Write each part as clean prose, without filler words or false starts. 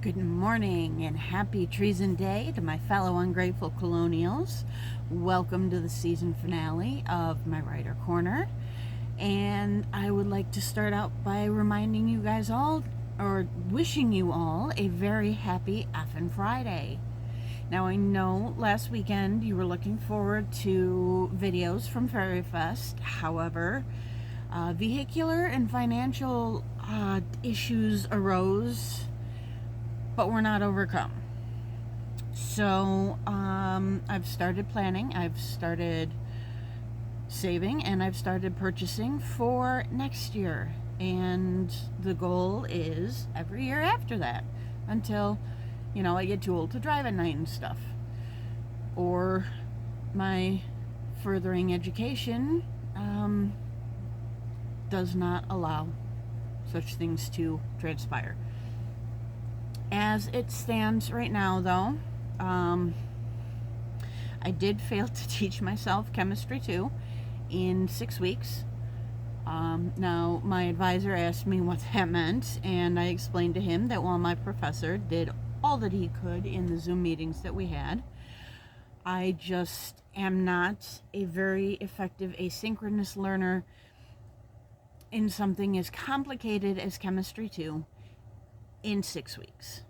Good morning and happy Treason Day to my fellow ungrateful colonials. Welcome to the season finale of my Writer Corner. And I would like to start out by reminding you guys all, or wishing you all, a very happy effing Friday. Now, I know last weekend you were looking forward to videos from Fairy Fest. However, vehicular and financial issues arose, but we're not overcome. So I've started planning, I've started saving, and I've started purchasing for next year. And the goal is every year after that until, I get too old to drive at night and stuff. Or my furthering education does not allow such things to transpire. As it stands right now, though, I did fail to teach myself Chemistry 2 in 6 weeks. Now, my advisor asked me what that meant, and I explained to him that while my professor did all that he could in the Zoom meetings that we had, I just am not a very effective asynchronous learner in something as complicated as Chemistry 2 in 6 weeks.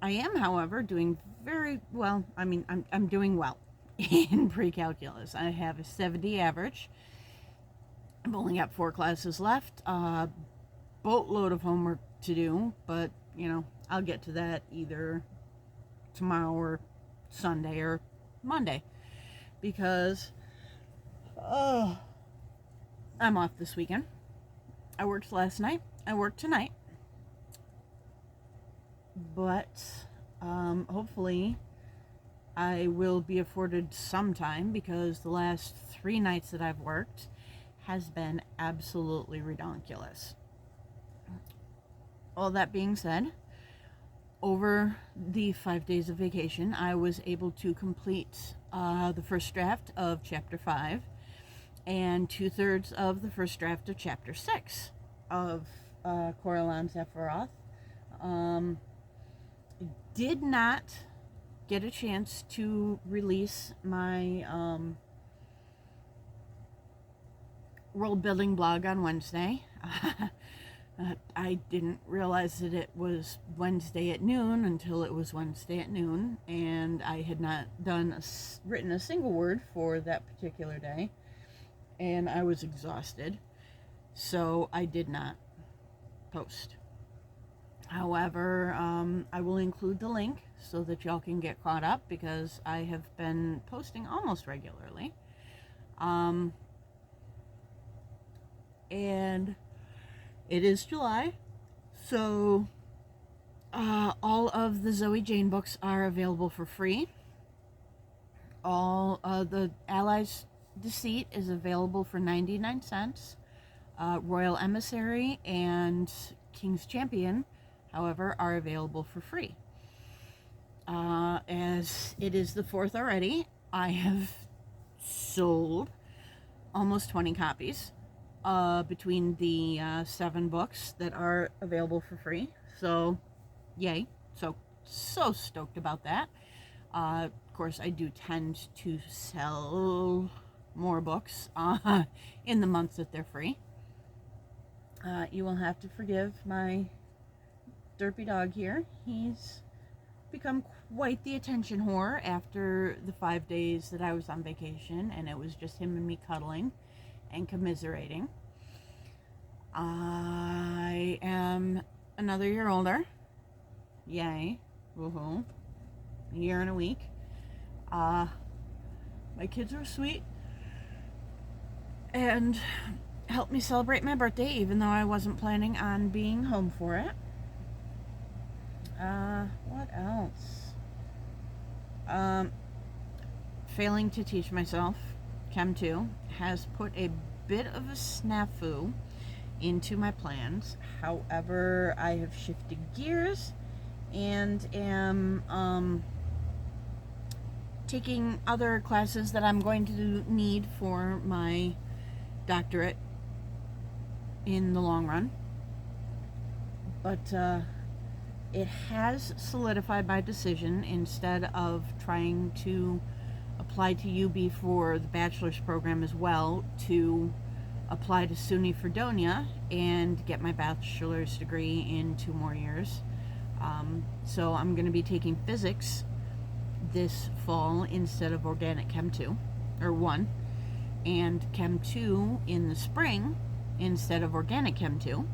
I am, however, doing very well. I'm doing well in pre-calculus. I have a 70 average. I've only got 4 classes left. Boatload of homework to do, but, I'll get to that either tomorrow or Sunday or Monday, because I'm off this weekend. I worked last night. I worked tonight. But hopefully I will be afforded some time, because the last 3 nights that I've worked has been absolutely ridiculous. All that being said, over the 5 days of vacation, I was able to complete the first draft of Chapter 5 and 2/3 of the first draft of Chapter 6 of Coriolan Sephiroth. Did not get a chance to release my world building blog on Wednesday. I didn't realize that it was Wednesday at noon until it was Wednesday at noon, and I had not written a single word for that particular day, and I was exhausted, so I did not post. However, I will include the link so that y'all can get caught up, because I have been posting almost regularly. And it is July, so all of the Zoe Jane books are available for free. All the Allies Deceit is available for 99 cents. Royal Emissary and King's Champion, however, are available for free. As it is the 4th already, I have sold almost 20 copies between the 7 books that are available for free. So, yay. So stoked about that. Of course, I do tend to sell more books in the months that they're free. You will have to forgive my derpy dog here. He's become quite the attention whore after the 5 days that I was on vacation, and it was just him and me cuddling and commiserating. I am another year older. Yay. Woohoo. A year and a week. My kids are sweet and helped me celebrate my birthday, even though I wasn't planning on being home for it. What else? Failing to teach myself Chem 2 has put a bit of a snafu into my plans. However, I have shifted gears and am taking other classes that I'm going to need for my doctorate in the long run. But It has solidified my decision, instead of trying to apply to UB for the bachelor's program as well, to apply to SUNY Fredonia and get my bachelor's degree in 2 more years. So I'm going to be taking physics this fall instead of organic chem 2 or 1, and chem 2 in the spring instead of organic chem 2.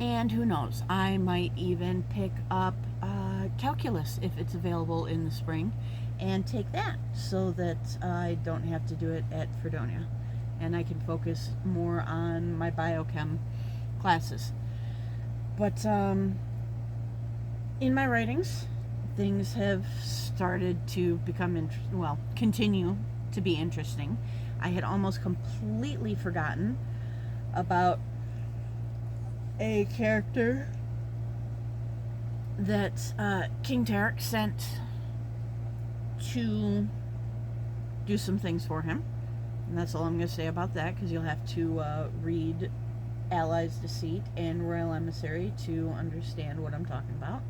And who knows, I might even pick up calculus if it's available in the spring and take that, so that I don't have to do it at Fredonia and I can focus more on my biochem classes. But in my writings, things have started to become continue to be interesting. I had almost completely forgotten about a character that King Tarek sent to do some things for him. And that's all I'm going to say about that, because you'll have to read Allies Deceit and Royal Emissary to understand what I'm talking about.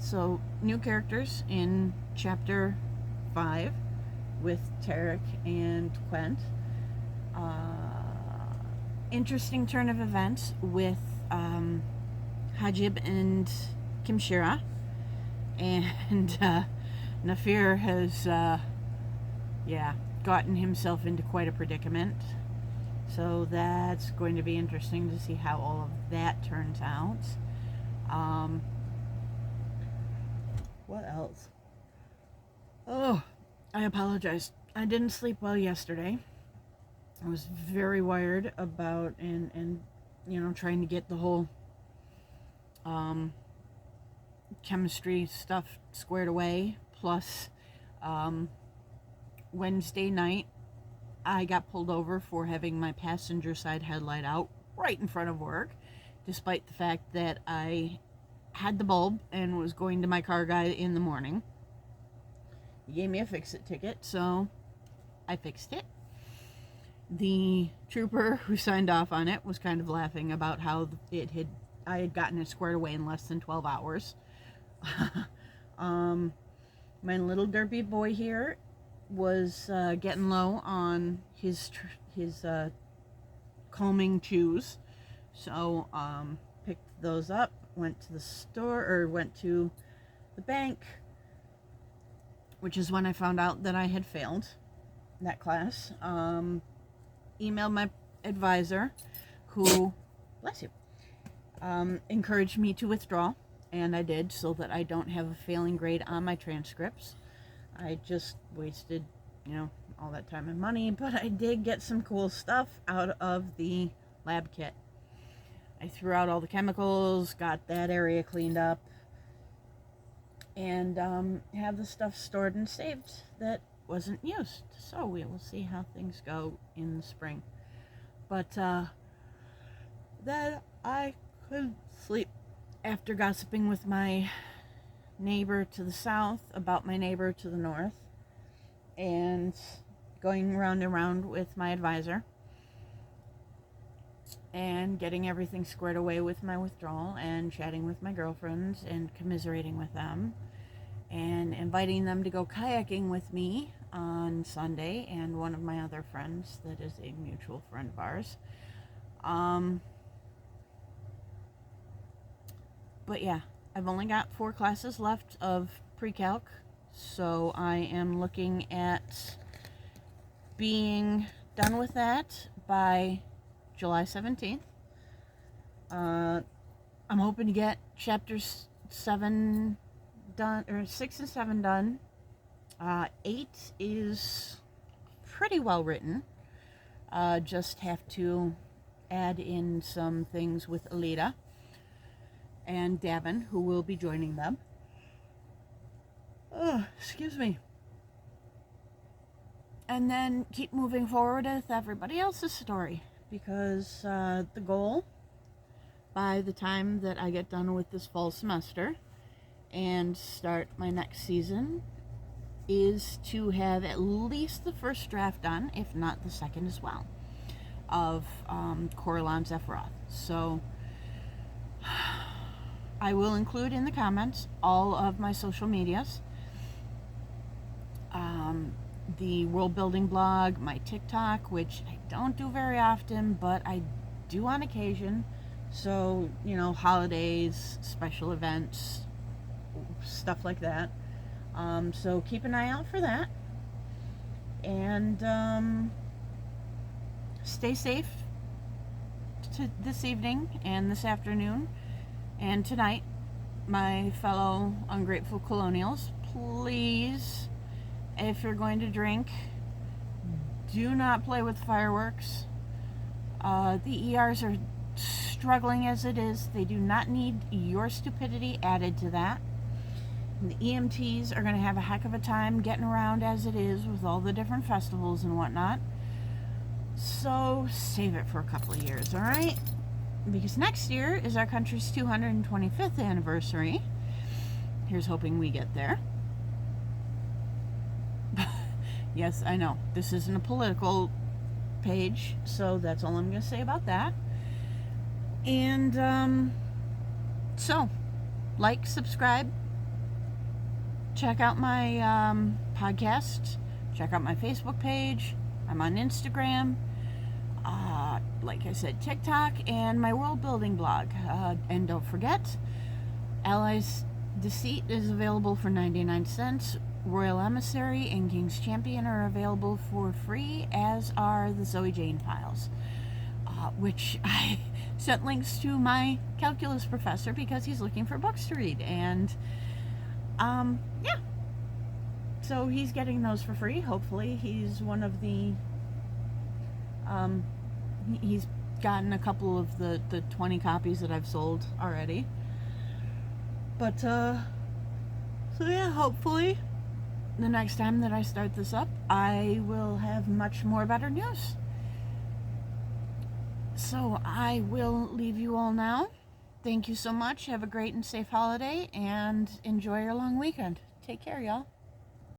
So new characters in chapter 5 with Tarek and Quent. Interesting turn of events with Hajib and Kimshira, and Nafir has gotten himself into quite a predicament, so that's going to be interesting to see how all of that turns out. What else? Oh, I apologize. I didn't sleep well yesterday. I was very wired about and trying to get the whole chemistry stuff squared away. Plus, Wednesday night, I got pulled over for having my passenger side headlight out right in front of work, despite the fact that I had the bulb and was going to my car guy in the morning. He gave me a fix-it ticket, so I fixed it. The trooper who signed off on it was kind of laughing about how I had gotten it squared away in less than 12 hours. My little derpy boy here was getting low on his calming chews, so picked those up, went to the bank, which is when I found out that I had failed that class. Emailed my advisor, who, bless you, encouraged me to withdraw, and I did, so that I don't have a failing grade on my transcripts. I just wasted, all that time and money, but I did get some cool stuff out of the lab kit. I threw out all the chemicals, got that area cleaned up, and have the stuff stored and saved that wasn't used. So we will see how things go in the spring. But then I couldn't sleep after gossiping with my neighbor to the south about my neighbor to the north, and going round and round with my advisor, and getting everything squared away with my withdrawal, and chatting with my girlfriends and commiserating with them, and inviting them to go kayaking with me on Sunday, and one of my other friends that is a mutual friend of ours. But yeah, I've only got 4 classes left of pre-calc, so I am looking at being done with that by July 17th. I'm hoping to get chapters 7 done, or 6 and 7 done. 8 is pretty well written. Just have to add in some things with Alita and Davin, who will be joining them. Oh, excuse me. And then keep moving forward with everybody else's story, because the goal, by the time that I get done with this fall semester and start my next season, is to have at least the first draft done, if not the second as well, of Coralon Zephyroth. So I will include in the comments all of my social medias, the world building blog, my TikTok, which I don't do very often, but I do on occasion. So, you know, holidays, special events, stuff like that. So keep an eye out for that. And stay safe this evening and this afternoon and tonight, my fellow ungrateful colonials. Please, if you're going to drink, do not play with fireworks. The ERs are struggling as it is. They do not need your stupidity added to that. And the EMTs are going to have a heck of a time getting around as it is with all the different festivals and whatnot. So save it for a couple of years, all right? Because next year is our country's 225th anniversary. Here's hoping we get there. Yes, I know. This isn't a political page, so that's all I'm going to say about that. And so, like, subscribe, check out my podcast, check out my Facebook page. I'm on Instagram, like I said, TikTok, and my world building blog. And don't forget, Allies Deceit is available for 99 cents. Royal Emissary and King's Champion are available for free, as are the Zoe Jane files, which I sent links to my calculus professor because he's looking for books to read. And yeah, so he's getting those for free. Hopefully he's one of the he's gotten a couple of the 20 copies that I've sold already. But so yeah, hopefully the next time that I start this up, I will have much more better news. So I will leave you all now. Thank you so much. Have a great and safe holiday, and enjoy your long weekend. Take care, y'all.